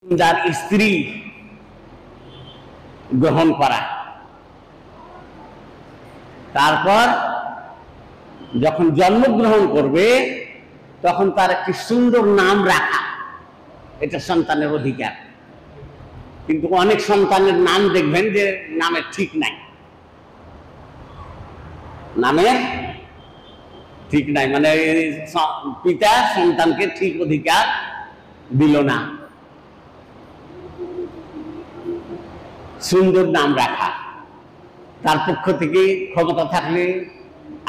যার স্ত্রী গ্রহণ করা, তারপর যখন জন্মগ্রহণ করবে তখন তার একটি সুন্দর নাম রাখা, এটা সন্তানের অধিকার। কিন্তু অনেক সন্তানের নাম দেখবেন যে নামের ঠিক নাই, নামের ঠিক নাই, মানে পিতা সন্তানকে ঠিক অধিকার দিল না। সুন্দর নাম রাখা, তার পক্ষ থেকে ক্ষমতা থাকলে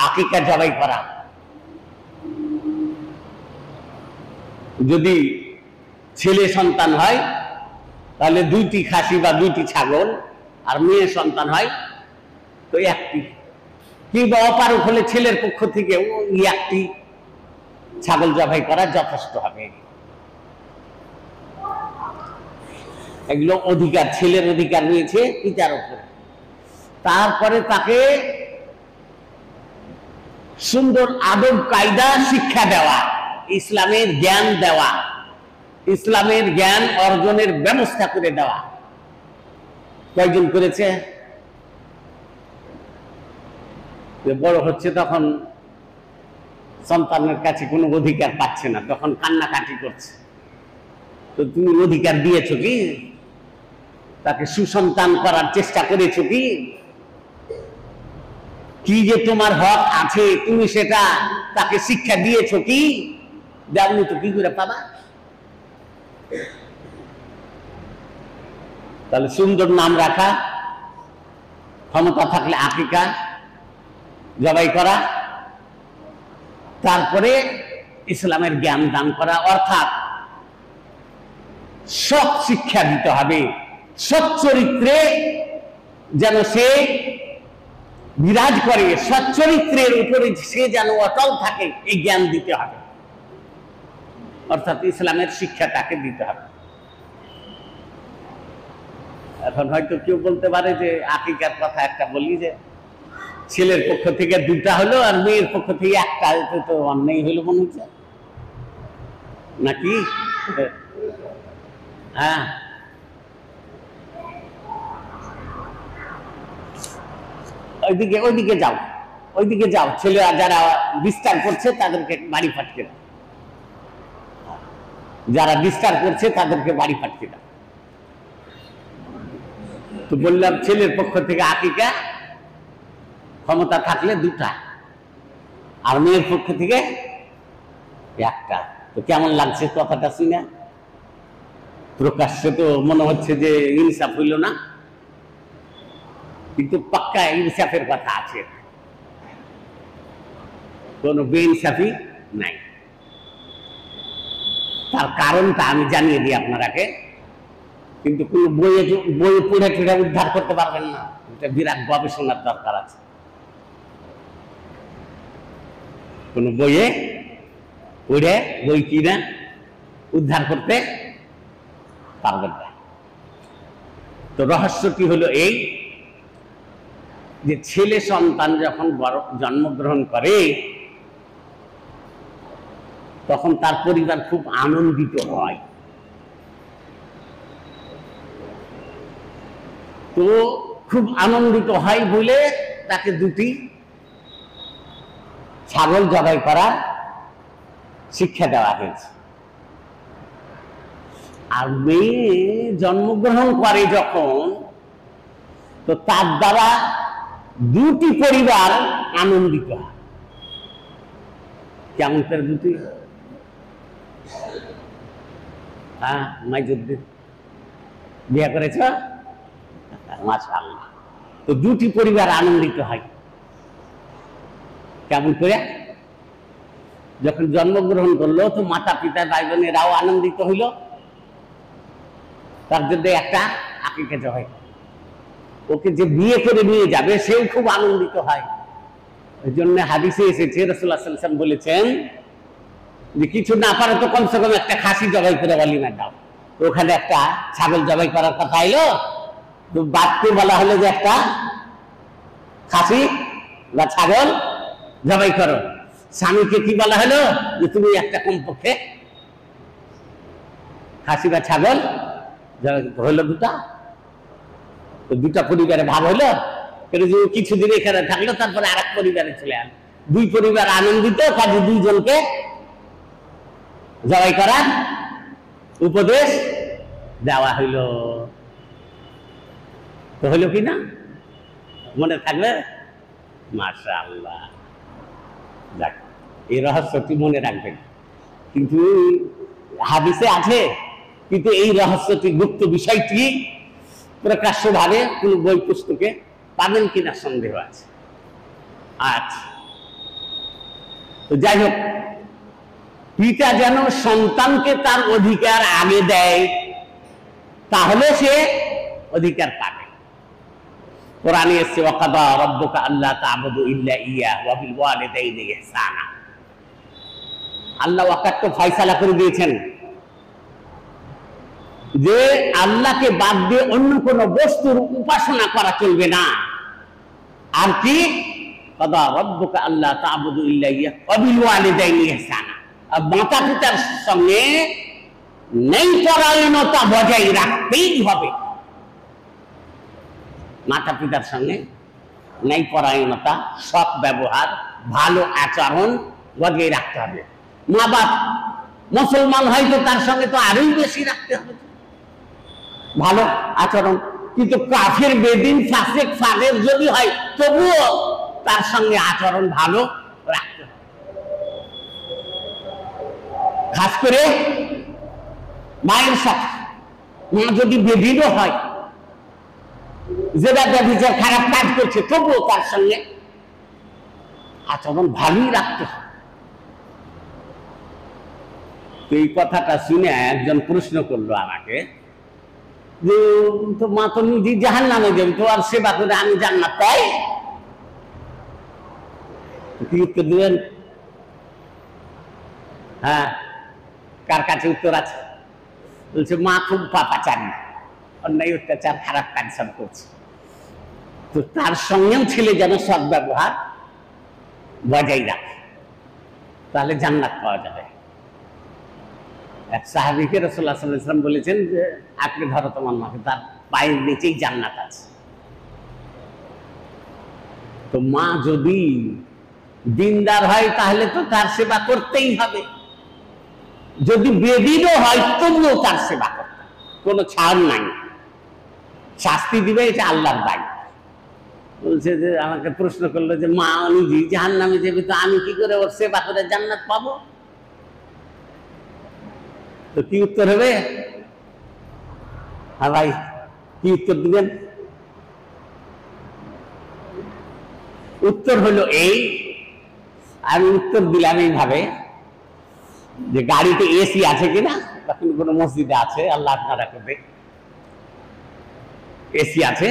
আকিকা জবাই করা, যদি ছেলে সন্তান হয় তাহলে 2টি খাসি বা 2টি ছাগল, আর মেয়ে সন্তান হয় তো 1টি, কিংবা অপারক হলে ছেলের পক্ষ থেকে 1টি ছাগল জবাই করা যথেষ্ট হবে। এগুলো অধিকার, ছেলের অধিকার রয়েছে পিতার উপর। তারপরে তাকে সুন্দর আদব কায়দা শিক্ষা দেওয়া, ইসলামের জ্ঞান দেওয়া, ইসলামের জ্ঞান অর্জনের ব্যবস্থা করে দেওয়া। কয়জন করেছে? বড় হচ্ছে তখন সন্তানের কাছে কোনো অধিকার পাচ্ছে না, তখন কান্নাকাটি করছে। তো তুমি অধিকার দিয়েছ কি? তাকে সুসন্তান করার চেষ্টা করেছ কি? কি যে তোমার হক আছে তুমি সেটা তাকে শিক্ষা দিয়েছ কি? দেওনি তো কি করে পাবা? তাহলে সুন্দর নাম রাখা, ক্ষমতা থাকলে আকিকা জবাই করা, তারপরে ইসলামের জ্ঞান দান করা, অর্থাৎ সৎ শিক্ষা দিতে হবে, সৎ চরিত্রে যেন সে বিরাজ করে, সৎ চরিত্রের উপরে সে যেন অটল থাকে, এই জ্ঞান দিতে হবে। অর্থাৎ ইসলামের শিক্ষা তাকে দিতে হবে। এখন হয়তো কেউ বলতে পারে যে আকিকার কথা একটা বলি, যে ছেলের পক্ষ থেকে 2টা হলো আর মেয়ের পক্ষ থেকে 1টা, তো অন্যায় হইলো মনে হচ্ছে নাকি? হ্যাঁ, ওইদিকে যাও, ওইদিকে যাও, ছেলেরা যারা ডিস্টার্ব করছে তাদেরকে বাড়ি ফাটকে দাও, যারা ডিস্টার্ব করছে তাদেরকে বাড়ি ফাটকে দাও। তো বললাম ছেলের পক্ষ থেকে আকিকা, ক্ষমতা থাকলে 2টা, আর মেয়ের পক্ষ থেকে 1টা। তো কেমন লাগছে কথাটা শুনে? প্রকাশ্যে তো মনে হচ্ছে যে ইনসাফ হইল না, কিন্তু পাক্কা ইনসাফের কথা আছে, কোনো বেইনসাফি নাই। তার কারণটা আমি জানিয়ে দিই আপনারাকে, কিন্তু কোনো বই পড়ে টুড়ে উদ্ধার করতে পারবেন না, এটা বিরাট গবেষণার দরকার আছে। কোনো বইয়ে পড়ে বই কিনা উদ্ধার করতে পারবেন না। তো রহস্যটি হলো এই, যে ছেলে সন্তান যখন জন্মগ্রহণ করে তখন তার পরিবার খুব আনন্দিত হয়। তো খুব আনন্দিত হয় বলে তাকে 2টি ছাগল জবাই করার শিক্ষা দেওয়া হয়েছে। আর মেয়ে জন্মগ্রহণ করে যখন, তো তার দ্বারা 2টি পরিবার আনন্দিত হয়। কেমন করে 2টি? হ্যাঁ, মাইজুদ্দিন বিয়ে করেছ? মাশাআল্লাহ। তো 2টি পরিবার আনন্দিত হয়। কেমন করে? যখন জন্মগ্রহণ করলো তো মাতা পিতা ভাই বোনেরাও আনন্দিত হইল, তার জন্য একটা আকিকা জবাই, ওকে যে বিয়ে করে নিয়ে যাবে সেও খুব আনন্দিত হয়। ওই জন্য হাদিসে এসেছে রাসূলুল্লাহ সাল্লাল্লাহু আলাইহি ওয়াসাল্লাম বলেছেন যে কিছু না পারে তো কমসে কম একটা খাসি জবাই করে ওয়ালিমা দাও। ওখানে একটা ছাগল জবাই করার কথা এলো, তো বাদকে বলা হলো যে একটা খাসি বা ছাগল জবাই করো। স্বামীকে কি বলা হলো যে তুমি একটা কমপক্ষে খাসি বা ছাগল হইলো দুটা, তো দুটা পরিবারে ভাগ হইলো। কিছুদিন এখানে থাকলো, তারপরে আর এক পরিবারে চলে আন। দুই পরিবার আনন্দিত, কাজে দুইজনকে জবাই করার উপদেশ দেওয়া হইল। তো হইল কি না, মনে থাকবে? মাশাআল্লাহ। যাক, এই রহস্যটি মনে রাখবেন। কিন্তু হাদিসে আছে, কিন্তু এই রহস্যটি, গুপ্ত বিষয়টি প্রকাশ্যভাবে কোন বই পুস্তকে পাবেন কিনা সন্দেহ আছে। আচ্ছা, তো যাই হোক, পিতা যেন সন্তানকে তার অধিকার আগে দেয়, তাহলে সে অধিকার পাবে। কোরআনে এসেছে, ওয়াকাদা রাব্বুকা আল্লা তা'বুদু ইল্লা ইয়্যাহু ওয়া বিল ওয়ালিদাইনি ইহসানা। আল্লাহ ওয়াকাত ফয়সালা করে দিয়েছেন যে আল্লাহকে বাদ দিয়ে অন্য কোন বস্তুর উপাসনা করা চলবে না। আর কি, কাদা রাব্বুকা আল্লা তা'বুদু ইল্লা ইয়্যাহু ওয়া বিল ওয়ালিদাইনি ইহসানা। মাতা পিতার সঙ্গে ন্যায়পরায়ণতা বজায় রাখতেই হবে। মাতা পিতার সঙ্গে ন্যায়পরায়ণতা, সৎ ব্যবহার, ভালো আচরণ বজায় রাখতে হবে। মা বাপ মুসলমান হয়তো তার সঙ্গে তো আরোই বেশি রাখতে হবে ভালো আচরণ। কিন্তু কাফের, বেদিন, ফাসিক, ফাজের যদি হয়, তবুও তার সঙ্গে আচরণ ভালো রাখতে হবে। খাস করে মায়ের সাথে। মা যদি বেদিনও হয়, যেটা ব্যভিচার, খারাপ কাজ করছে, তবুও তার সঙ্গে আচরণ ভালোই রাখতে হবে। তো এই কথাটা শুনে একজন প্রশ্ন করলো আমাকে যে, তো মা তো নিজে জাহান্নামে যাবে, তো আর সেবা করে আমি জান্নাত পাই? কি উত্তর দিবেন? হ্যাঁ, কার কাছে উত্তর আছে? বলছে, মা খুব পাপাচারী, অন্যায়, অত্যাচার, খারাপ কাজ সব করছে, তো তার সঙ্গেও ছেলে যেন সৎ ব্যবহার বজায় রাখে, তাহলে জান্নাত পাওয়া যাবে। এক সাহাবীকে রাসূলুল্লাহ সাল্লাল্লাহু আলাইহি ওয়াসাল্লাম বলেছেন যে, আপনি ধরো তোমার মাকে, তার পায়ের নিচেই জান্নাত আছে। তো মা যদি দিনদার হয়, তাহলে তো তার সেবা করতেই হবে। যদি বেদিনও হয়, তবুও তার সেবা করতে, কোনো ছাড় নাই। শাস্তি দিবে, এটা আল্লাহর দায়িত্ব। বলছে যে, আমাকে প্রশ্ন করলো যে, মা নিজেই জাহান্নামে যাবে, তো আমি কি করে ওর সেবা করে জান্নাত পাবো? তো কি উত্তর হবে? হ্যাঁ ভাই, কি উত্তর দিবেন? উত্তর হলো এই, আমি উত্তর দিলাম এইভাবে যে, গাড়িতে এসি আছে কিনা, তখন কোনো মসজিদে আছে, আল্লাহ আপনারা করবে, এসি আছে,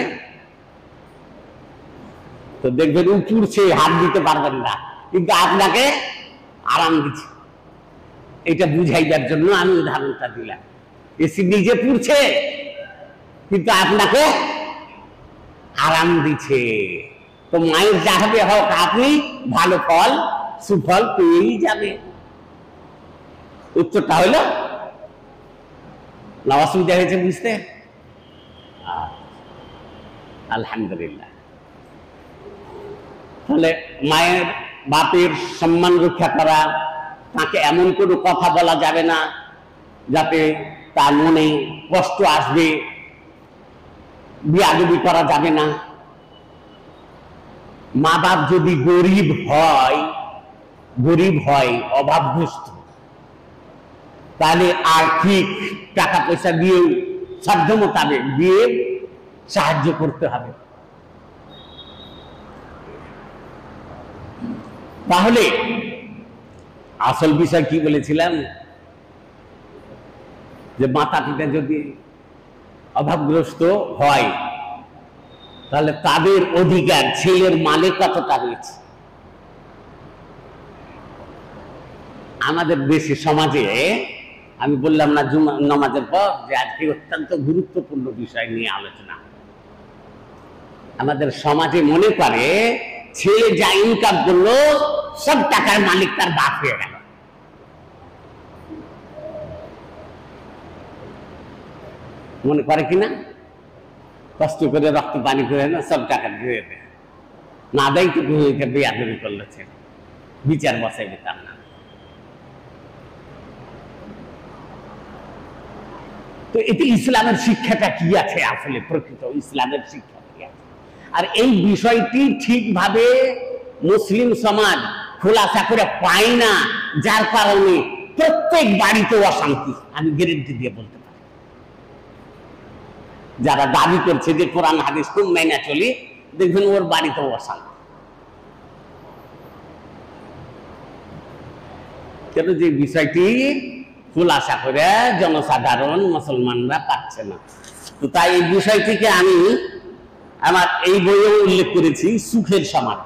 তো দেখবেন উঠছে, হাত দিতে পারবেন না, কিন্তু আপনাকে আরাম দিচ্ছে। এটা বুঝাইবার জন্য আমি উদাহরণটা দিলাম। এসি নিজে পুড়ছে, কিন্তু আপনাকে আরাম দিচ্ছে। তো মায়ের যা হবে হোক, আপনি ভালো ফল, সুফল পেয়েই যাবে। উত্তরটা হইল, না অসুবিধা হয়েছে বুঝতে? আলহামদুলিল্লাহ। তাহলে মায়ের, বাপের সম্মান রক্ষা করা, তাকে এমন কোনো কথা বলা যাবে না যাতে তার মনে কষ্ট আসবে, বিয়াদবি করা যাবে না। মা বাপ যদি গরিব হয়, অভাবগ্রস্ত, তাহলে আর্থিক টাকা পয়সা দিয়েও, সাধ্য মোতাবেক দিয়ে সাহায্য করতে হবে। তাহলে আসল বিষয় কি বলেছিলাম, যে মাতা পিতা যদি অভাবগ্রস্ত হয়, তাহলে তাদের অধিকার, ছেলের মালে কতটা রয়েছে। আমাদের দেশে, সমাজে, আমি বললাম না জুমা নামাজের পর যে আজকে অত্যন্ত গুরুত্বপূর্ণ বিষয় নিয়ে আলোচনা। আমাদের সমাজে মনে করে ছেলে যা ইনকাম করলো, সব টাকার মালিক তার বাপ হয়ে গেল। মনে করে কিনা? কষ্ট করে রক্ত পানি করে না সব টাকা দিয়ে দেয়, না দেয় তো বেয়াদবি করলেছে, বিচার বসাইবে তার না। তো এতে ইসলামের শিক্ষাটা কি আছে? আসলে প্রকৃত ইসলামের শিক্ষা কি আছে? আর এই বিষয়টি ঠিকভাবে মুসলিম সমাজ খোলাসা করে পায় না, যার কারণে প্রত্যেক বাড়িতে অশান্তি। আমি গ্যারেন্টি দিয়ে বলতে পারি, যারা দাবি করছে যে কোরআন হাদিস খুব মেনে চলি, দেখবেন ওর বাড়িতেও অশান্তি। কেন? যে বিষয়টি খোলাসা করে জনসাধারণ মুসলমানরা পাচ্ছে না। তো তাই এই বিষয়টিকে আমি আমার এই বইয়ে উল্লেখ করেছি, সুখের সমাজ।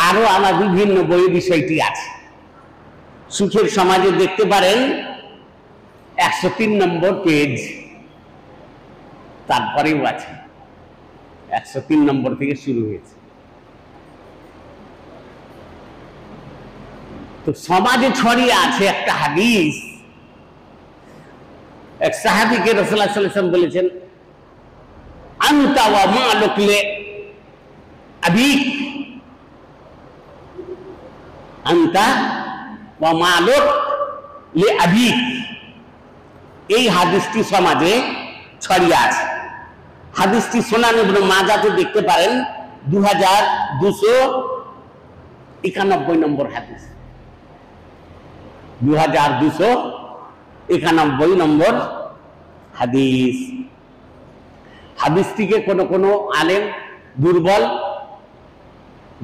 আরো আমার বিভিন্ন বইয়ে বিষয়টি আছে। সুখের সমাজে দেখতে পারেন 103 নম্বর পেজ, তারপরেও আছে, 103 নম্বর থেকে শুরু হয়েছে। তো সমাজে ছড়িয়ে আছে একটা হাদিস। এক সাহাবীকে রাসূলুল্লাহ সাল্লাল্লাহু আলাইহি ওয়াসাল্লাম বলেছেন, আনতা ওয়া মালুক লি আবিক, আনতা ওয়া মালুক লি আবিক। এই হাদিসটি সমাজে ছড়িয়ে আছে। হাদিসটি সুনান ইবনে মাজাতে দেখতে পারেন 2291 নম্বর হাদিস, 2291 নম্বর হাদিস। হাদিসটিকে কোন কোন আলেম দুর্বল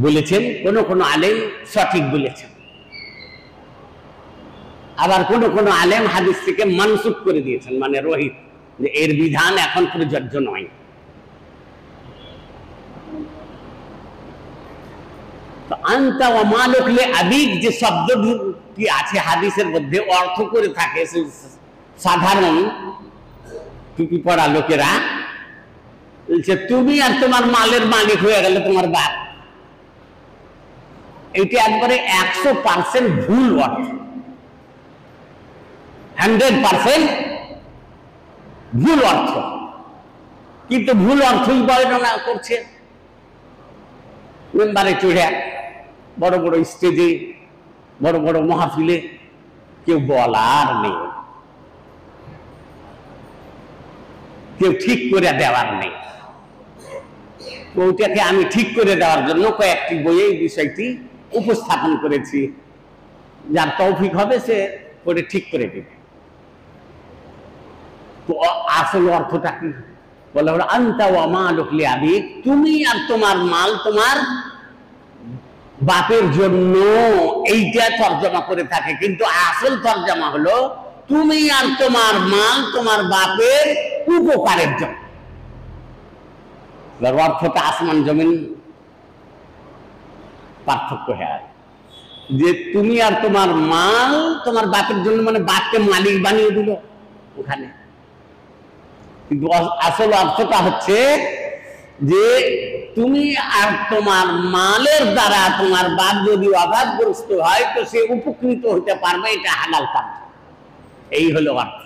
বলেছেন, কোন কোন আলেম সঠিক বলেছেন, আবার কোন কোন আলেম হাদিসটিকে মানসুখ করে দিয়েছেন, মানে রহিত, যে এর বিধান এখন প্রযোজ্য নয়। তো আনতা ওয়া মালুক লি আবিক যে শব্দটি আছে হাদিসের মধ্যে, অর্থ করে থাকে সাধারণ টুপি পড়া লোকেরা, বলছে তুমি আর তোমার মালের মালিক হয়ে গেল তোমার বাপ। এইটা একবারে 100% ভুল অর্থ, 100% ভুল অর্থ। কিন্তু ভুল অর্থই বর্ণনা করছে মেম্বারে চড়ে, বড় বড় স্টেজে, বড় বড় মাহফিলে। কেউ বলার নেই, কেউ ঠিক করে দেওয়ার নেই। ওইটাকে আমি ঠিক করে দেওয়ার জন্য কয়েকটি বইয়ে এই বিষয়টি উপস্থাপন করেছি। যার তৌফিক হবে সে করে ঠিক করে দেবে। তো আসল অর্থটা কি? বলে হলো আনতা ওয়া মালুক লি আবিক, তুমি আর তোমার মাল তোমার বাপের জন্য। এইটা তরজমা করে থাকে, কিন্তু আসল তরজমা হলো তুমি আর তোমার মাল তোমার বাপের উপকারের জন্য। অর্থটা আসমান জমিন পার্থক্য হয়, যে তুমি আর তোমার মাল তোমার বাপের জন্য, মানে বাপকে মালিক বানিয়ে দিল ওখানে। কিন্তু আসল অর্থটা হচ্ছে যে তুমি আর তোমার মালের দ্বারা তোমার বাপ যদি অভাবগ্রস্ত হয় তো সে উপকৃত হতে পারবে, এটা হালাল কাজ। এই হলো অর্থ।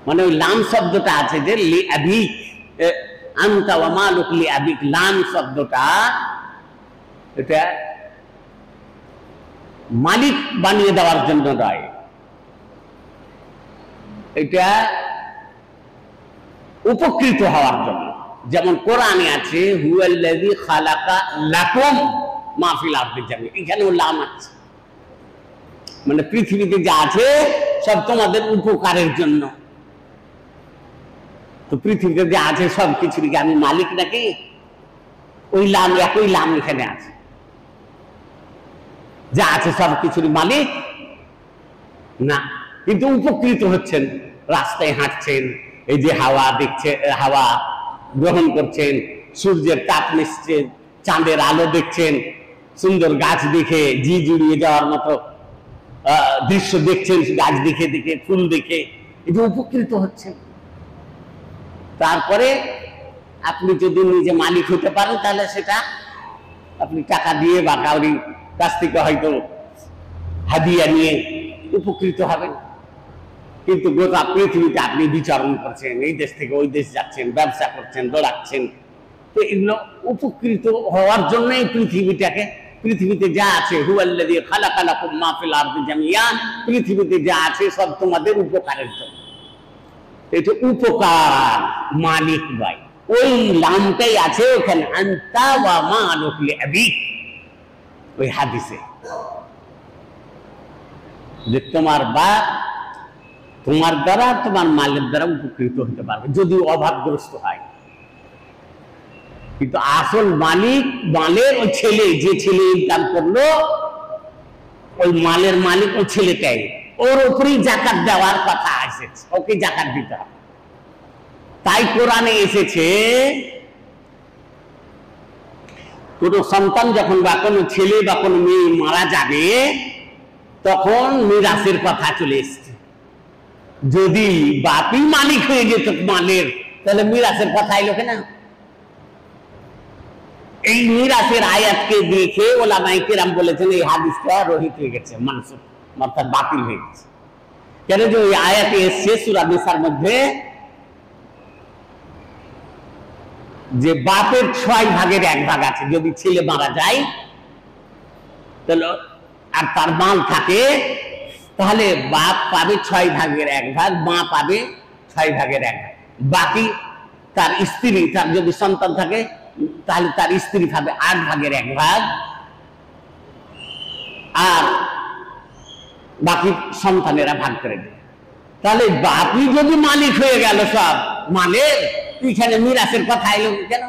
মানে ওই লাম শব্দটা আছে যে লি আবিক, আনতা ওয়া মালুক লি আবিক, লাম শব্দটা এটা মালিক বানিয়ে দেওয়ার জন্য নয়, এটা উপকৃত হওয়ার জন্য। যেমন কোরআনে আছে হুয়াল্লাযী খালাকা লাকুম মা ফিল আরদি জামিআ, এখানেও লাম আছে, মানে পৃথিবীতে যা আছে সব তোমাদের উপকারের জন্য। তো পৃথিবীতে যা আছে সব কিছুর কি আমি মালিক নাকি? ওই লাম, একই লাম এখানে আছে, যা আছে সব কিছুর মালিক না, কিন্তু উপকৃত হচ্ছেন। রাস্তায় হাঁটছেন, এই যে হাওয়া দেখছে, হাওয়া গ্রহণ করছেন, সূর্যের তাপ নিচ্ছেন, চাঁদের আলো দেখছেন, সুন্দর গাছ দেখে জি জুড়িয়ে যাওয়ার মতো দৃশ্য দেখছেন, গাছ দেখে দেখে, ফুল দেখে, এই যে উপকৃত হচ্ছেন। তারপরে আপনি যদি নিজে মালিক হতে পারেন তাহলে সেটা আপনি টাকা দিয়ে বা কাউরি কাছ থেকে হয়তো হাদিয়া নিয়ে উপকৃত হবেন। কিন্তু গোটা পৃথিবীতে আপনি বিচরণ করছেন, এই দেশ থেকে ওই দেশ যাচ্ছেন, ব্যবসা করছেন, দৌড়াচ্ছেন। তো এগুলো উপকৃত হওয়ার জন্যই পৃথিবীতে যা আছে, হুয়াল্লাযী খালাকা লাকুম মা ফিল আরদি জামিআন, পৃথিবীতে যা আছে সব তোমাদের উপকারের জন্য। এটা উপকার মালিক ভাই, ওই লামটাই আছে ওখানে, আনতা ওয়া মালুকা লিআবিক। ওই হাদিসে যে তোমার বাপ তোমার দ্বারা, তোমার মালের দ্বারা উপকৃত হতে পারবে যদি অভাবগ্রস্ত হয়। কিন্তু আসল মালিক মালের ওই ছেলে, যে ছেলে ইনকাম করলো, ওই মালের মালিক ওই ছেলেটাই, ওর উপরেই জাকাত দেওয়ার কথা এসেছে, ওকে জাকাত দিতে হবে। তাই কোরআনে এসেছে কোন সন্তান যখন বা কোনো ছেলে বা কোনো মেয়ে মারা যাবে, তখন মিরাসের কথা চলে এসছে। যদি বাপই মালিক হয়ে যেত মালের, তাহলে মিরাসের কথা এলো কেন? এই মিরাসের আয়াতকে দেখে ওলামায়ে কেরাম বলেছেন এই হাদিসটা রহিত হয়ে গেছে, মানসুখ, অর্থাৎ বাতিল হয়ে গেছে। কেন যে ওই আয়াতে এসছে সূরা নিসার মধ্যে যে বাপের 6 ভাগের 1 ভাগ আছে যদি ছেলে মারা যায়, তাহলে আর তার মাল থাকে, তাহলে বাপ পাবে 6 ভাগের 1 ভাগ, মা পাবে 6 ভাগের 1 ভাগ। বাকি তার স্ত্রী, তার যদি সন্তান থাকে তাহলে তার স্ত্রী পাবে 8 ভাগের 1 ভাগ, আর বাকি সন্তানেরা ভাগ করে দেবে। তাহলে বাপই যদি মালিক হয়ে গেল সব মালের, এখানে মিরাসের কথা এলো কেন?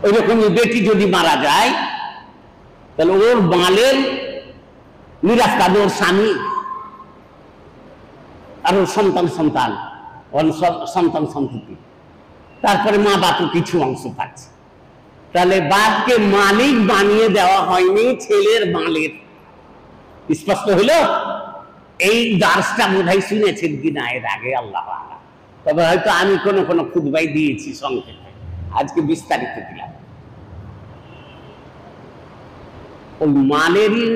ওইরকম বেটি যদি মারা যায়, তাহলে ওর মালের মিরাস পাবে ওর স্বামী আর ওর সন্তান সন্ততি, তারপরে মা বাপও কিছু অংশ পাচ্ছে। তাহলে বাপকে মালিক বানিয়ে দেওয়া হয়নি ছেলের মালের। স্পষ্ট হলো? এই দার্সটা বোধহয় শুনেছেন কিনা এর আগে, আল্লাহ আল্লাহ, তবে হয়তো আমি কোনো খুতবাই দিয়েছি সংক্ষেপে, আজকে বিস্তারিত দিলাম। ওই মালেরই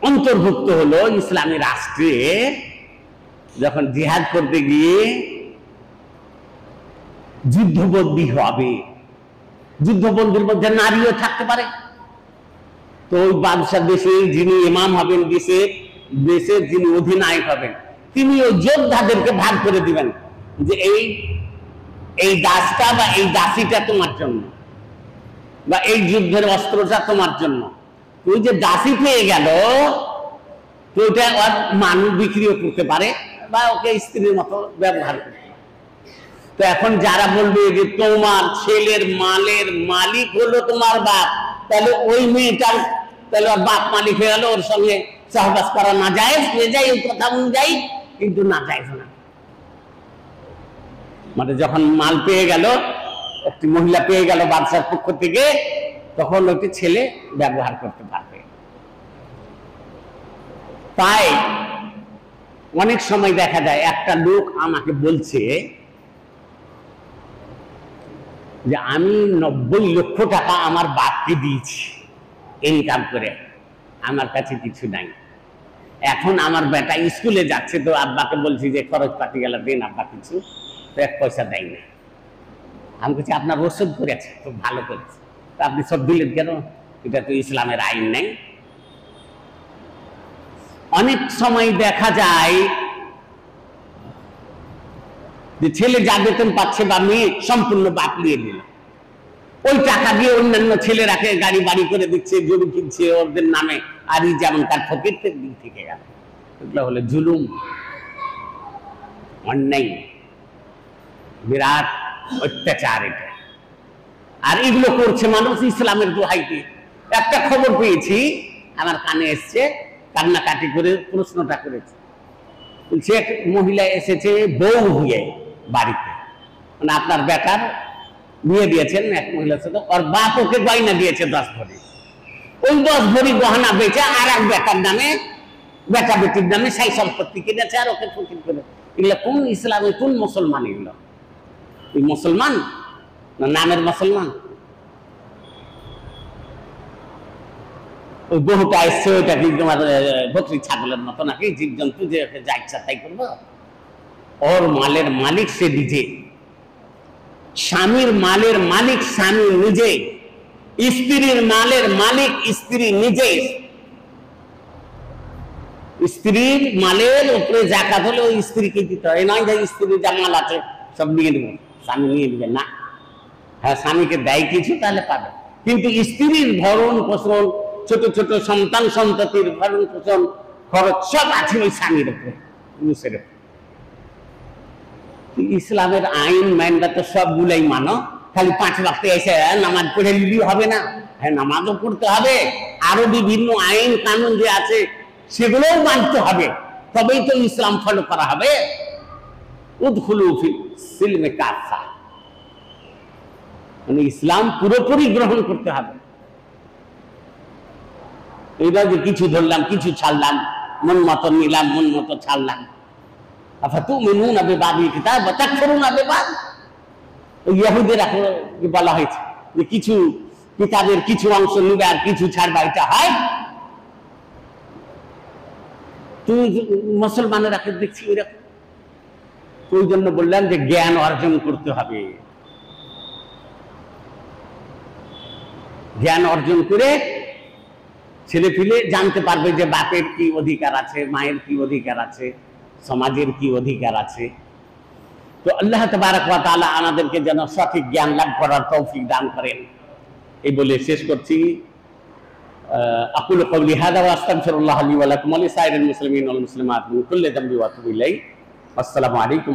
অন্তর্ভুক্ত হলো ইসলামী রাষ্ট্রে যখন জিহাদ করতে গিয়ে যুদ্ধবন্দী হবে, যুদ্ধবন্দীর মধ্যে নারীও থাকতে পারে। তো ওই বাদশাহ দেশের যিনি ইমাম হবেন, দেশের যিনি অধিনায়ক হবেন, তিনি ওই যোদ্ধাদেরকে ভাগ করে দিবেন যে এই দাসটা বা এই দাসীটা তোমার জন্য, বা এই যুদ্ধের অস্ত্রটা তোমার জন্য। ওই যে দাসী পেয়ে গেল, তো ওইটা আর মানুষ বিক্রিও করতে পারে বা ওকে স্ত্রীর মতো ব্যবহার করতে পারে। তো এখন যারা বলবে যে তোমার ছেলের মালের মালিক হলো তোমার বাপ, তাহলে ওই মেয়েটার তাহলে ওর বাপ মালিক হয়ে গেল, ওর সঙ্গে সহবাস করা না যায়, হয়ে যায় ওই কথা অনুযায়ী, কিন্তু না যায় না। মানে যখন মাল পেয়ে গেল, একটি মহিলা পেয়ে গেল বাদশার পক্ষ থেকে, তখন ওইটি ছেলে ব্যবহার করতে পারবে। তাই অনেক সময় দেখা যায় একটা লোক আমাকে বলছে যে আমি 90 লক্ষ টাকা আমার বাপকে দিয়েছি ইনকাম করে, আমার কাছে কিছু নাই। এখন আমার বেটা স্কুলে যাচ্ছে, তো আব্বাকে বলছি যে খরচ পাতি গেল দিন, আব্বা কিছু, তো 1 পয়সা দেয় না। আমি বলছি আপনার ওষুধ করেছে, খুব ভালো করেছে, তা আপনি সব দিলেন কেন? এটা তো ইসলামের আইন নেই। অনেক সময় দেখা যায় যে ছেলে যা বেতন পাচ্ছে বা মেয়ে সম্পূর্ণ বাপ নিয়ে নিল, ওই টাকা দিয়ে অন্যান্য ছেলেরাকে গাড়ি বাড়ি করে দিচ্ছে, জমি কিনছে ওদের নামে, আর যেমন তার ফকিরদের দিক থেকে গেল। এগুলো হলো জুলুম, অন্যায়, বিরাট অত্যাচার এটা। আর এগুলো করছে মানুষ ইসলামের দোহাই দিয়ে। একটা খবর পেয়েছি, আমার কানে এসছে, কান্নাকাটি করে প্রশ্নটা করেছে। বলছে এক মহিলা এসেছে বউ হয়ে বাড়িতে, মানে আপনার বেটার বিয়ে দিয়েছেন এক মহিলার সাথে, ওর বাপ ওকে গয়না দিয়েছে 10 ভরি। ওই 10 ভরি গহনা বেচে আর এক বেটার নামে, বেটা বেটির নামে সেই সম্পত্তি কিনেছে আর ওকে ফকির করে। এগুলো কোন ইসলামে, কোন মুসলমান এগুলো? এই মুসলমান না নামের মুসলমান? ওই বহুটা এসছে, ওইটা কি তোমার বকরি ছাগলের মতো নাকি জীবজন্তু যে যা ইচ্ছা তাই করবো? ওর মালের মালিক সে নিজে, স্বামীর মালের মালিক স্বামী নিজে, স্ত্রীর মালের মালিক স্ত্রী নিজে। স্ত্রীর মালের উপরে জাকাত হলে ওই স্ত্রীকে দিতে হয়, নয় যে স্ত্রীর যা মাল আছে সব নিয়ে নেবেন, স্বামী নিয়ে নেবেন না। হ্যাঁ, স্বামীকে দেয় কিছু তাহলে পাবে, কিন্তু স্ত্রীর ভরণ পোষণ, ছোট ছোট সন্তান সন্ততির ভরণ পোষণ খরচ সব আছে ওই স্বামীর উপরে, পুরুষের উপরে। ইসলামের আইন মাইনটা তো সবগুলাই মানো, খালি 5 ওয়াক্তে এসে নামাজ পড়ে নিলেই হবে না। হ্যাঁ, নামাজও পড়তে হবে, আরো বিভিন্ন আইন কানুন যে আছে সেগুলোও মানতে হবে, তবেই তো ইসলাম ফলো করা হবে। উদখুলু ফিল সিলমে কাফা, মানে ইসলাম পুরোপুরি গ্রহণ করতে হবে। এইবার যে কিছু ধরলাম কিছু ছাড়লাম, মন মতো নিলাম মন মতো ছাড়লাম, আফাতুমিনুনা বিবাদিল কিতাব ওয়া তাকফুরুনা বিবাদ। ওই ইহুদিরা বলা হয়েছে যে কিছু কিতাবের কিছু অংশ নিবে আর কিছু ছাড়বা, এটা হয়? তুমি মুসলমানেরা দেখছি ওইরকম। ওই জন্য বললাম যে জ্ঞান অর্জন করতে হবে, জ্ঞান অর্জন করে ছেলে পিলে জানতে পারবে যে বাপের কি অধিকার আছে, মায়ের কি অধিকার আছে, সমাজের কি অধিকার আছে। তো আল্লাহ তাবারক ওয়া তাআলা আমাদেরকে যেন সঠিক জ্ঞান লাভ করার তৌফিক দান করেন, এই বলে শেষ করছি। আকুলু কওলি হাযা ওয়া আস্তাগফিরুল্লাহ লি ওয়া লাকুম ওয়া লিসাইরিল মুসলিমিন ওয়াল মুসলিমাত মিন কুল্লি যামবি ওয়া আতুবু ইলাইহি। আসসালামু আলাইকুম।